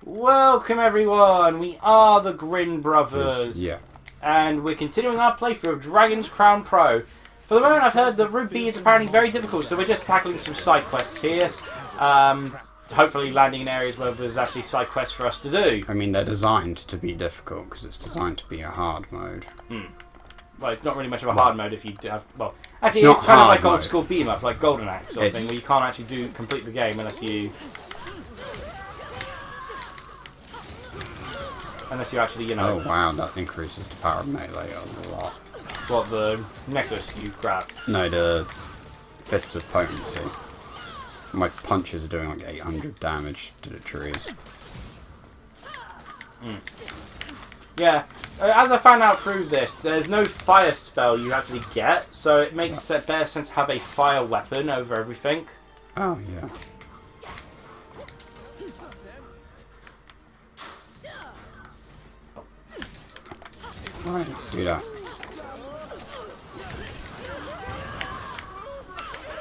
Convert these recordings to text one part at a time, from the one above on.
Welcome everyone, we are the Grin brothers. Yeah. And we're continuing our playthrough of Dragon's Crown Pro. For the moment I've heard that Route B is apparently very difficult, so we're just tackling some side quests here. Hopefully landing in areas where there's actually side quests for us to do. I mean, they're designed to be difficult because it's designed to be a hard mode. Well, it's not really much of a hard mode if you have... Well, actually it's kind of like old school beat-em-ups, like Golden Axe sort of thing, where you can't actually complete the game unless you... Unless you actually, you know... Oh wow, that increases the power of melee a lot. What, the necklace you grabbed? No, the Fists of Potency. My punches are doing like 800 damage to the trees. Yeah, as I found out through this, there's no fire spell you actually get, so it makes better sense to have a fire weapon over everything. Oh, yeah. Why do that?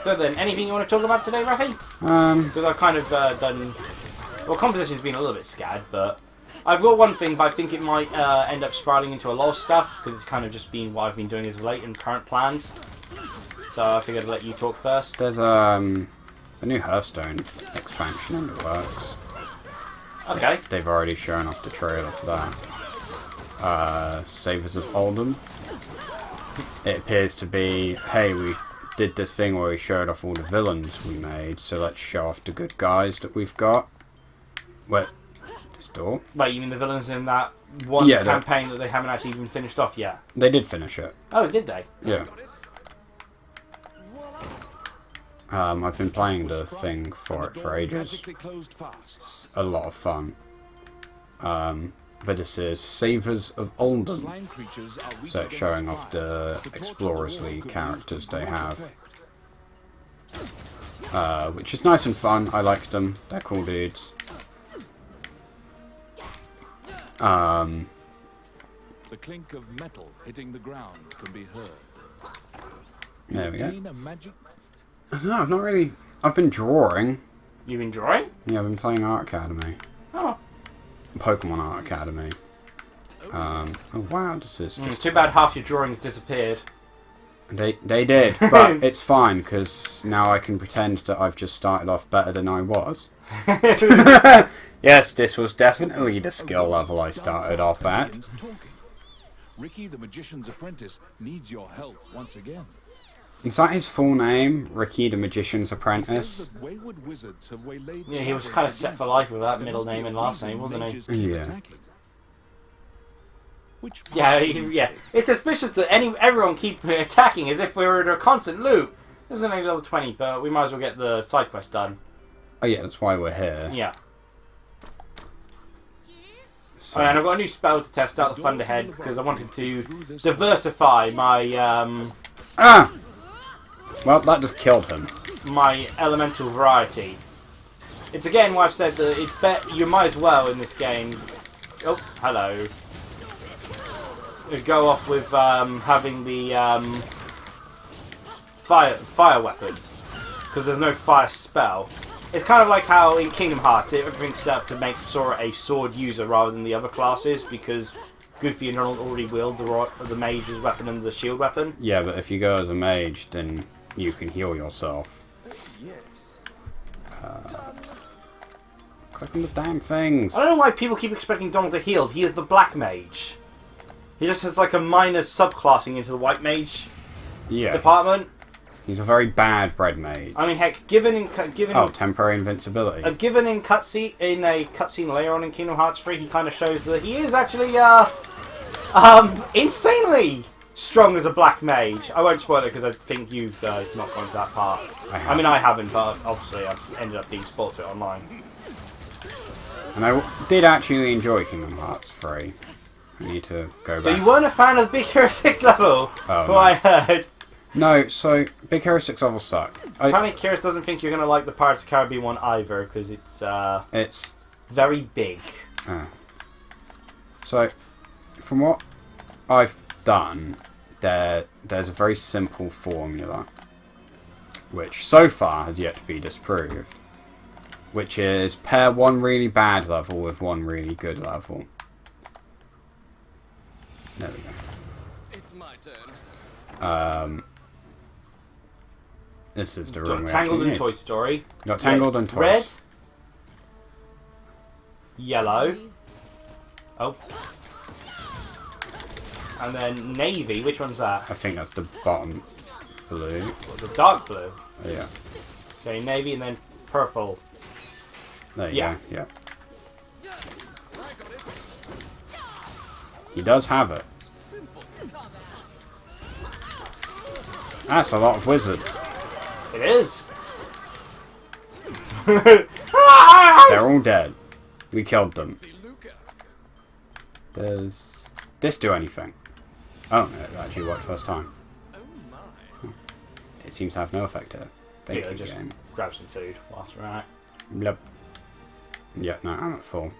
So then, anything you want to talk about today, Rafi? Because I've kind of done... Well, composition's been a little bit scattered, but... I've got one thing, but I think it might end up spiraling into a lot of stuff, because it's kind of just been what I've been doing as of late in current plans. So I figured I'd let you talk first. There's a new Hearthstone expansion in the works. Okay. They've already shown off the trailer for that. Savers of Souldin. It appears to be, hey, we did this thing where we showed off all the villains we made, so let's show off the good guys that we've got. Wait, this door? Wait, you mean the villains in that one campaign that they haven't actually even finished off yet? They did finish it. Oh, did they? Yeah. I've been playing the thing for it for ages. It's a lot of fun. But this is Savers of Souldin, so it's showing off the Explorers League characters they have, which is nice and fun. I like them. They're cool dudes. The clink of metal hitting the ground can be heard. There we go. I don't know. I've not really. I've been drawing. You've been drawing? Yeah, I've been playing Art Academy. Oh. Pokemon Art Academy. Oh wow, this is just... Too bad half your drawings disappeared. They did, but it's fine, because now I can pretend that I've just started off better than I was. Yes, this was definitely the skill level I started off at. Ricky the Magician's Apprentice needs your help once again. Is that his full name? Ricky the Magician's Apprentice? Yeah, he was kind of set for life with that middle name and last name, wasn't he? Yeah. Yeah. It's suspicious that everyone keep attacking as if we were in a constant loop. This is only level 20, but we might as well get the side quest done. Oh yeah, that's why we're here. Yeah. So. Oh, and I've got a new spell to test out the Thunderhead because I wanted to diversify my Well, that just killed him. My elemental variety. It's again why I've said that it's you might as well in this game. Oh, hello. Go off with having the fire weapon because there's no fire spell. It's kind of like how in Kingdom Hearts everything's set up to make Sora a sword user rather than the other classes because Goofy and Donald already wield the mage's weapon and the shield weapon. Yeah, but if you go as a mage, then you can heal yourself. Yes. Clicking the damn things. I don't know why people keep expecting Donald to heal. He is the black mage. He just has like a minor subclassing into the white mage department. He's a very bad bread mage. I mean, heck, given temporary invincibility. Given in a cutscene later on in Kingdom Hearts 3, he kind of shows that he is actually insanely strong as a black mage. I won't spoil it because I think you've not gone to that part. I mean, I haven't, but obviously I've ended up being spoiled to it online. And I did actually enjoy Kingdom Hearts 3. I need to go back. So you weren't a fan of the Big Hero 6 level? Oh, no. I heard. No, so Big Hero 6 level suck. Apparently Kyrus doesn't think you're going to like the Pirates of the Caribbean one either, because it's very big. So, from what I've done, there's a very simple formula, which so far has yet to be disproved, which is pair one really bad level with one really good level. There we go. It's my turn. This is the room we Tangled actually and Toy Story. got Tangled and Toys. Red. Yellow. Oh. And then navy. Which one's that? I think that's the bottom blue. Well, the dark blue. Oh, yeah. Okay, navy and then purple. There you Yeah. go. Yeah. He does have it. That's a lot of wizards. It is. They're all dead. We killed them. Does this do anything? Oh, no, it actually worked first time. It seems to have no effect here. Thank Yeah, you, just game. grab some food whilst we're at it. Yep. Yeah, no, I'm not full.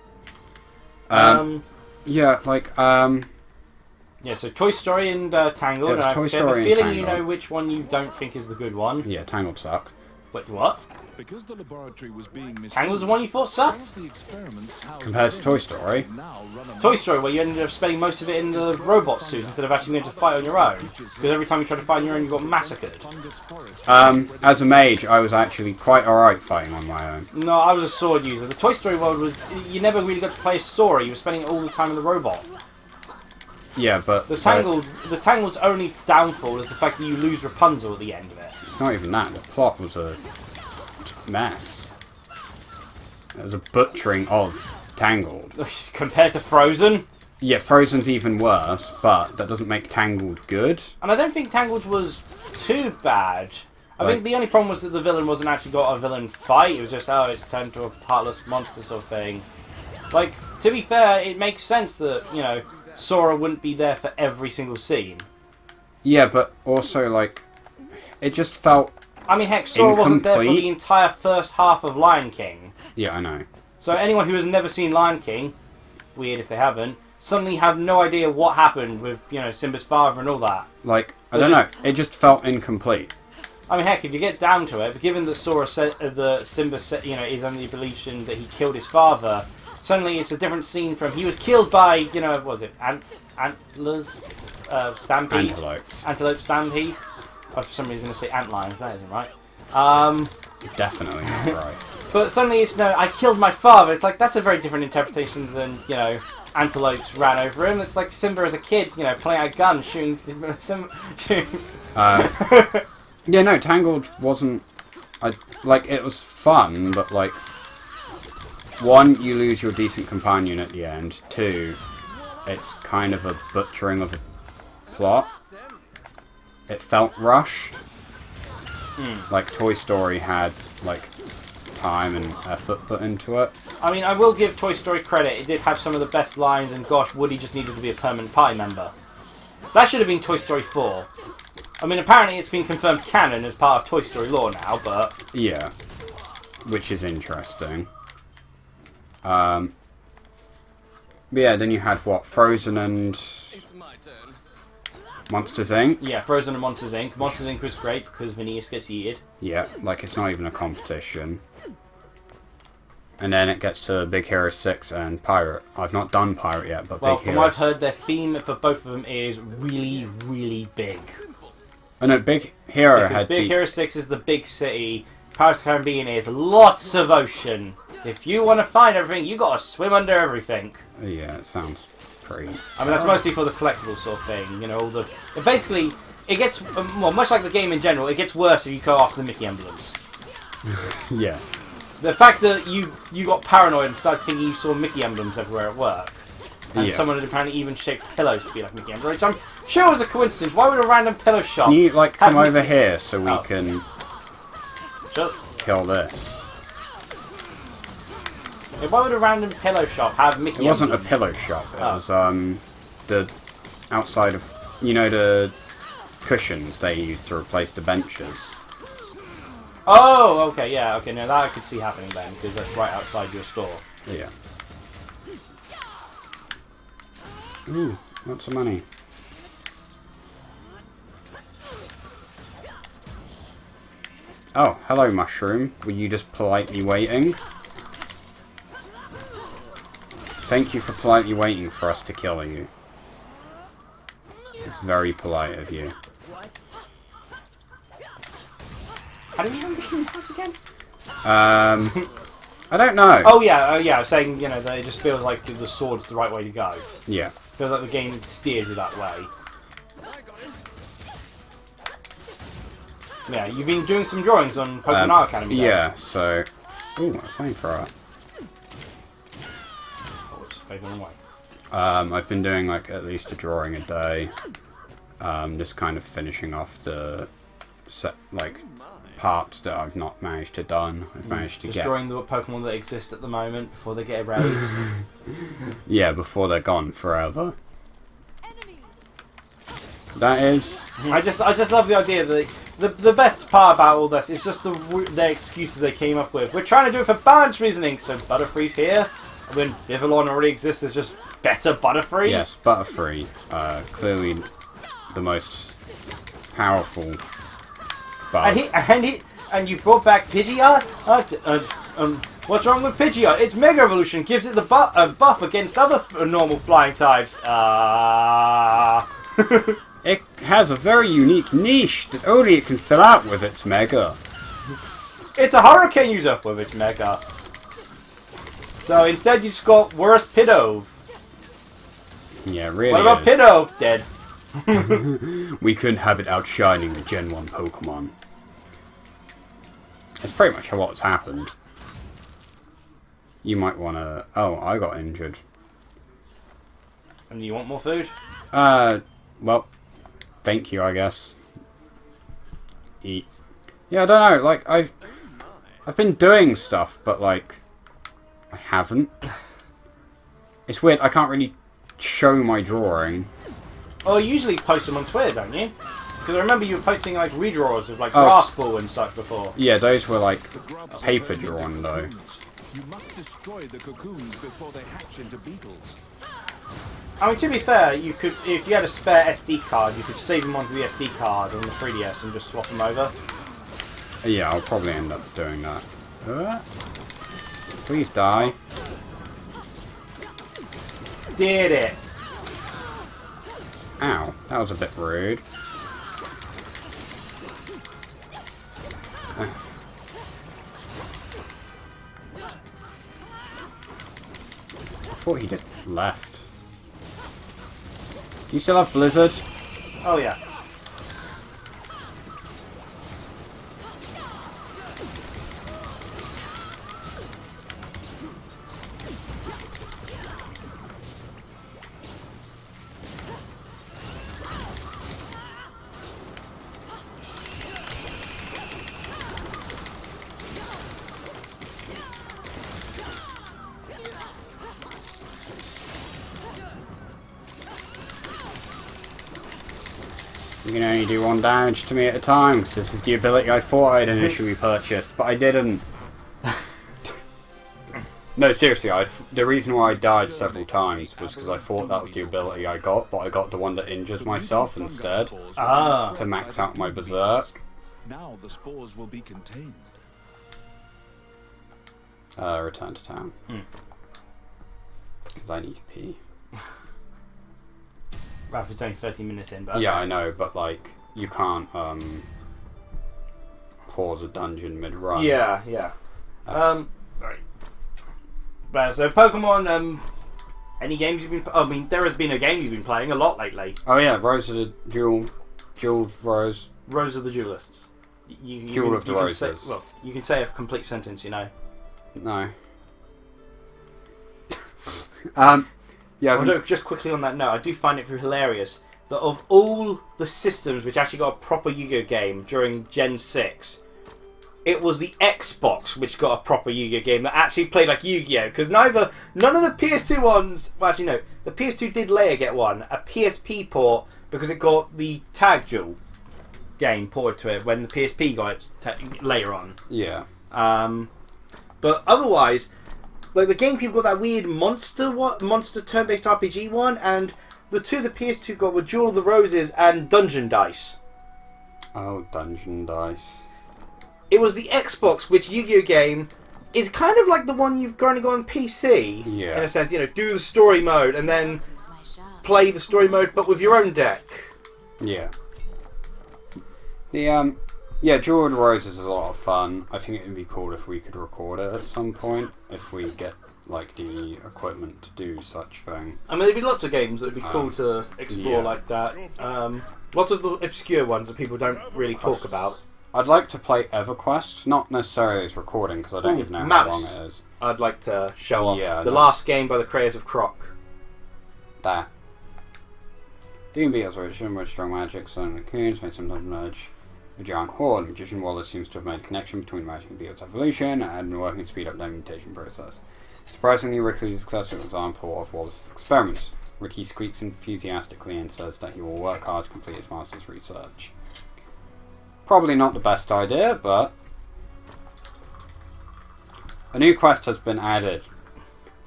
Yeah, like, Yeah, so Toy Story and Tangled. Yeah, it's and Toy I have Story a and feeling you Tangled. know which one you don't think is the good one. yeah, Tangled sucked. Wait, what? Because the laboratory was being misused, Tangled's the one you thought sucked? the experiments housed Compared to within Toy Story. now run amok. Toy Story, where you ended up spending most of it in the robot suits instead of actually going to fight on your own. Because every time you tried to fight on your own, you got massacred. Fungus forest. As a mage, I was actually quite alright fighting on my own. No, I was a sword user. The Toy Story world was... You never really got to play as Sora. You were spending all the time in the robot. Yeah, but... The Tangled's only downfall is the fact that you lose Rapunzel at the end of it. It's not even that. The plot was a mess. It was a butchering of Tangled. Compared to Frozen. Yeah, Frozen's even worse, but that doesn't make Tangled good. And I don't think Tangled was too bad. I Like- think the only problem was that the villain wasn't actually got a villain fight. It was just, oh, it's turned to a heartless monster sort of thing. Like, to be fair, it makes sense that, you know, Sora wouldn't be there for every single scene. Yeah, but also, like, it just felt... I mean, heck, Sora wasn't there for Incomplete. the entire first half of Lion King. Yeah, I know. So anyone who has never seen Lion King, weird if they haven't, suddenly have no idea what happened with, you know, Simba's father and all that. Like, I don't know. It just felt incomplete. I mean, heck, if you get down to it, but given that Sora said Simba said, you know, is under the belief that he killed his father, suddenly it's a different scene from he was killed by, you know, what was it antlers, stampede, antelope stampede. Oh, for some reason, I say antlions. That isn't right. Definitely not right. But suddenly it's no, I killed my father. It's like that's a very different interpretation than, you know, antelopes ran over him. It's like Simba as a kid, you know, pulling out a gun, shooting. Yeah, no, Tangled wasn't... like, it was fun, but, like... One, you lose your decent companion at the end. Two, it's kind of a butchering of a plot. It felt rushed. Like, Toy Story had, like, time and effort put into it. I mean, I will give Toy Story credit. It did have some of the best lines, and gosh, Woody just needed to be a permanent party member. That should have been Toy Story 4. I mean, apparently it's been confirmed canon as part of Toy Story lore now, but... Yeah. Which is interesting. But yeah, then you had, what, Frozen and... It's my turn. Monsters, Inc.? Yeah, Frozen and Monsters, Inc. Monsters, Inc. was great because Phineas gets yeeted. Yeah, like, it's not even a competition. And then it gets to Big Hero 6 and Pirate. I've not done Pirate yet, but Well, Big from Hero... what I've heard, their theme for both of them is really, really big. Oh no, Big Hero Because had... Big Hero 6 is the big city. Pirates of the Caribbean is lots of ocean. If you want to find everything, you gotta swim under everything. Yeah, it sounds pretty... I mean, that's mostly for the collectible sort of thing. You know, all the... Basically, it gets... Well, much like the game in general, it gets worse if you go after the Mickey emblems. Yeah. The fact that you got paranoid and started thinking you saw Mickey emblems everywhere at work. And someone had apparently even shaped pillows to be like Mickey emblems. Which I'm sure was a coincidence. Why would a random pillow shop... Can you, like, come have over Mickey... here so we can Sure. kill this? Yeah, why would a random pillow shop have Mickey It wasn't a emblems? pillow shop. It was, the outside of... You know, the cushions they used to replace the benches? Oh, okay, yeah, okay, no, that I could see happening then, because that's right outside your store. Yeah. Ooh, lots of money. Oh, hello, mushroom. Were you just politely waiting? Thank you for politely waiting for us to kill you. It's very polite of you. How do we know the king once again? I don't know. Oh yeah, yeah. I was saying, you know, that it just feels like the sword's the right way to go. Yeah. Feels like the game steers you that way. Yeah, you've been doing some drawings on Pokemon Academy. Yeah. So, ooh, a flamethrower. Oh, it's fading away. I've been doing like at least a drawing a day. Just kind of finishing off the parts that I've not managed to done. I've managed to destroying the Pokemon that exist at the moment before they get erased. Yeah, before they're gone forever. That is. I just love the idea that the best part about all this is just the excuses they came up with. We're trying to do it for balance reasoning, so Butterfree's here. When Vivillon already exists, there's just better Butterfree. Yes, Butterfree. Clearly the most powerful. And you brought back Pidgeot? What's wrong with Pidgeot? Its Mega Evolution gives it the buff against other normal flying types. It has a very unique niche that only it can fill out with its Mega. It's a Hurricane user with its Mega. So instead you just got worse Pidove. Yeah, really. What about Pidove? Dead. We couldn't have it outshining the Gen 1 Pokemon. That's pretty much what's happened. You might want to... Oh, I got injured. And you want more food? Well, thank you, I guess. Eat. Yeah, I don't know, like, I've been doing stuff, but, like, I haven't. It's weird, I can't really show my drawing. Oh, you usually post them on Twitter, don't you? Because I remember you were posting like redraws of like Rascal and such before. Yeah, those were like paper drawn though. You must destroy the cocoons before they hatch into beetles. I mean, to be fair, you could, if you had a spare SD card, you could save them onto the SD card on the 3DS and just swap them over. Yeah, I'll probably end up doing that. Please die. Did it? Ow, that was a bit rude. I thought he just left. You still have Blizzard? Oh yeah. You can only do 1 damage to me at a time, because this is the ability I thought I'd initially purchased, but I didn't. No, seriously, the reason why I died several times was because I thought that was the ability I got, but I got the one that injures myself instead. To max out my Berserk. Now the spores will be contained. Return to town. Because I need to pee. Raph, it's only 30 minutes in, but... Yeah, I know, but, like, you can't, pause a dungeon mid-run. Yeah, yeah. Sorry. But, so, Pokemon, any games you've been... I mean, there has been a game you've been playing a lot lately. Oh, yeah, Rose of the Jewel Rose. Rose of the Duelists. Jewel of the Roses. Say, well, you can say a complete sentence, you know. No. Yeah. Although, just quickly on that note, I do find it hilarious that of all the systems which actually got a proper Yu-Gi-Oh game during Gen 6, it was the Xbox which got a proper Yu-Gi-Oh game that actually played like Yu-Gi-Oh! Because none of the PS2 ones... Well, actually, no. The PS2 did later get one, a PSP port, because it got the Tag Duel game ported to it when the PSP got it later on. Yeah. But otherwise... Like, the GameCube got that weird monster turn-based RPG one, and the two the PS2 got were Jewel of the Roses and Dungeon Dice. Oh, Dungeon Dice. It was the Xbox which Yu-Gi-Oh game is kind of like the one you've currently got on PC. Yeah. In a sense, you know, do the story mode and then play the story mode, but with your own deck. Yeah. The yeah, Jeweled Roses is a lot of fun. I think it would be cool if we could record it at some point, if we get like the equipment to do such thing. I mean, there'd be lots of games that would be cool to explore like that. Lots of the obscure ones that people don't really talk about. I'd like to play EverQuest, not necessarily as recording because I don't even know how long it is. I'd like to show off. Yeah, the last game by the creators of Croc. That. D&B has a strong magic, so the Coons may sometimes merge a giant horde. Magician Wallace seems to have made a connection between magic and Beard's evolution and working to speed up the mutation process. Surprisingly, Ricky is a successful example of Wallace's experiments. Ricky squeaks enthusiastically and says that he will work hard to complete his master's research. Probably not the best idea, but a new quest has been added.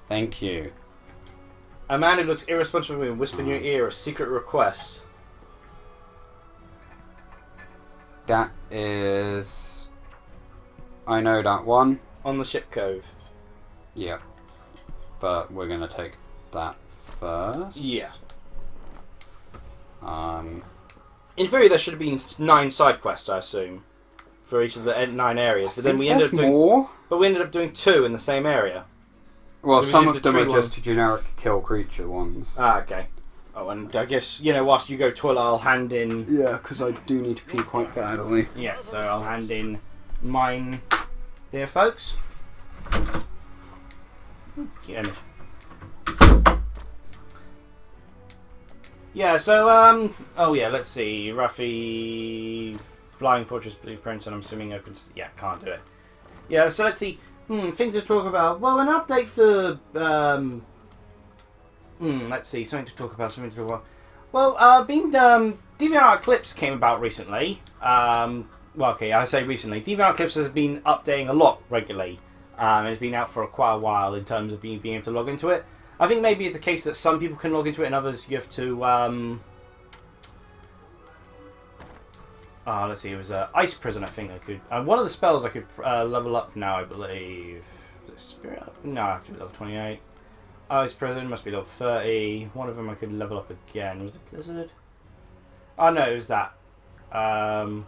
Thank you. A man who looks irresponsible and whisper in your ear a secret request. That is... I know that one. On the ship cove. Yeah. But we're going to take that first. Yeah. In theory, there should have been 9 side quests, I assume, for each of the 9 areas. But then we ended up doing more. But we ended up doing 2 in the same area. Well, So some we did of the them are tree just generic kill creature ones. Ah, okay. Oh, and I guess, you know, whilst you go toilet, I'll hand in... Yeah, because I do need to pee quite badly. Yeah, so I'll hand in mine, dear folks. Again. Yeah, so, oh yeah, let's see. Raphaham, Flying Fortress Blueprints, and I'm assuming open... Yeah, can't do it. Yeah, so let's see. Things to talk about. Well, an update for, let's see, something to talk about, Well, DeviantArt Eclipse came about recently. Well, okay, I say recently. DeviantArt Eclipse has been updating a lot regularly. It's been out for quite a while in terms of being able to log into it. I think maybe it's a case that some people can log into it and others you have to... let's see, it was Ice Prison, I think I could... one of the spells I could level up now, I believe. Was it Spirit? No, I have to be level 28. Ice Prison must be level 30. One of them I could level up again. Was it Blizzard? Oh, no, it was that. Have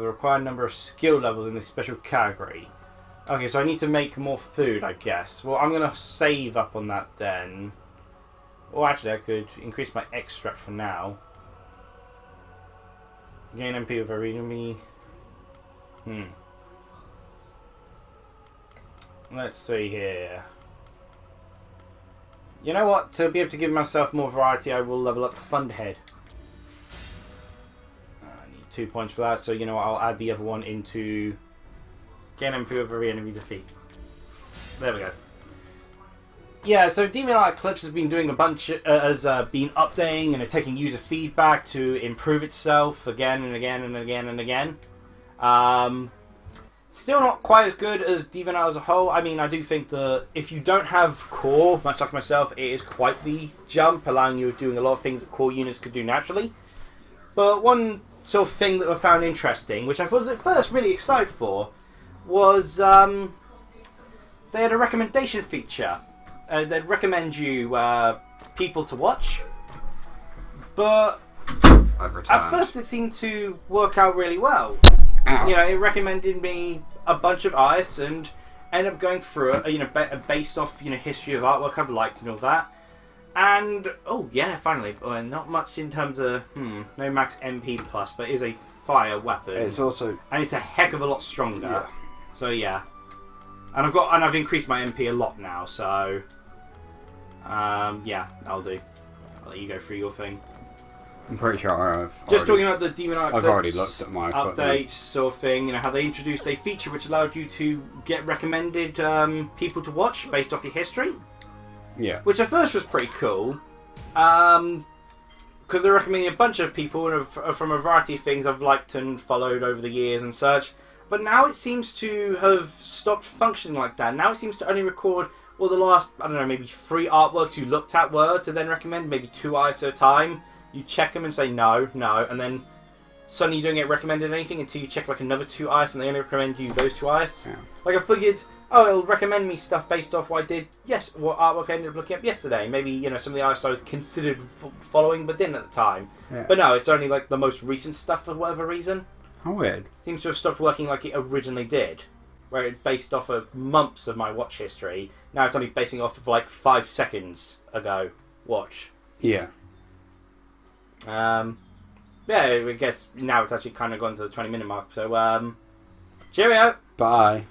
the required number of skill levels in this special category. Okay, so I need to make more food, I guess. Well, I'm going to save up on that then. Or actually, I could increase my extract for now. Gain MP with every enemy. Let's see here. You know what? To be able to give myself more variety, I will level up Thunderhead. I need 2 points for that, so you know what? I'll add the other one into gain MP with every enemy defeat. There we go. Yeah, so DeviantArt Eclipse has been doing a bunch, has been updating and taking user feedback to improve itself again and again and again and again. Still not quite as good as DeviantArt as a whole. I mean, I do think that if you don't have core, much like myself, it is quite the jump, allowing you doing a lot of things that core units could do naturally. But one sort of thing that I found interesting, which I was at first really excited for, was they had a recommendation feature. They'd recommend you people to watch, but at first it seemed to work out really well. Ow. You know, it recommended me a bunch of artists and ended up going through it, you know, based off, you know, history of artwork I've liked and all that. And, oh yeah, finally, not much in terms of, no max MP plus, but it is a fire weapon. It's also... And it's a heck of a lot stronger. Yeah. So yeah. And I've increased my MP a lot now, so... yeah, that'll do. I'll let you go through your thing. I'm pretty sure I've Just talking about the DeviantArt I've already looked at my equipment. updates sort of thing, you know, how they introduced a feature which allowed you to get recommended people to watch based off your history. Yeah. Which at first was pretty cool. Because they're recommending a bunch of people from a variety of things I've liked and followed over the years and such. But now it seems to have stopped functioning like that. Now it seems to only record, well, the last, I don't know, maybe 3 artworks you looked at were to then recommend, maybe 2 artists at a time. You check them and say no, no, and then suddenly you don't get recommended anything until you check like another 2 artists and they only recommend you those 2 artists. Yeah. Like I figured, it'll recommend me stuff based off what I did, what artwork I ended up looking up yesterday. Maybe, you know, some of the artists I was considered following but didn't at the time. Yeah. But no, it's only like the most recent stuff for whatever reason. How weird. Seems to have stopped working like it originally did. Where it based off of months of my watch history. Now it's only basing off of like 5 seconds ago watch. Yeah. Yeah, I guess now it's actually kind of gone to the 20-minute mark. So, cheerio! Bye.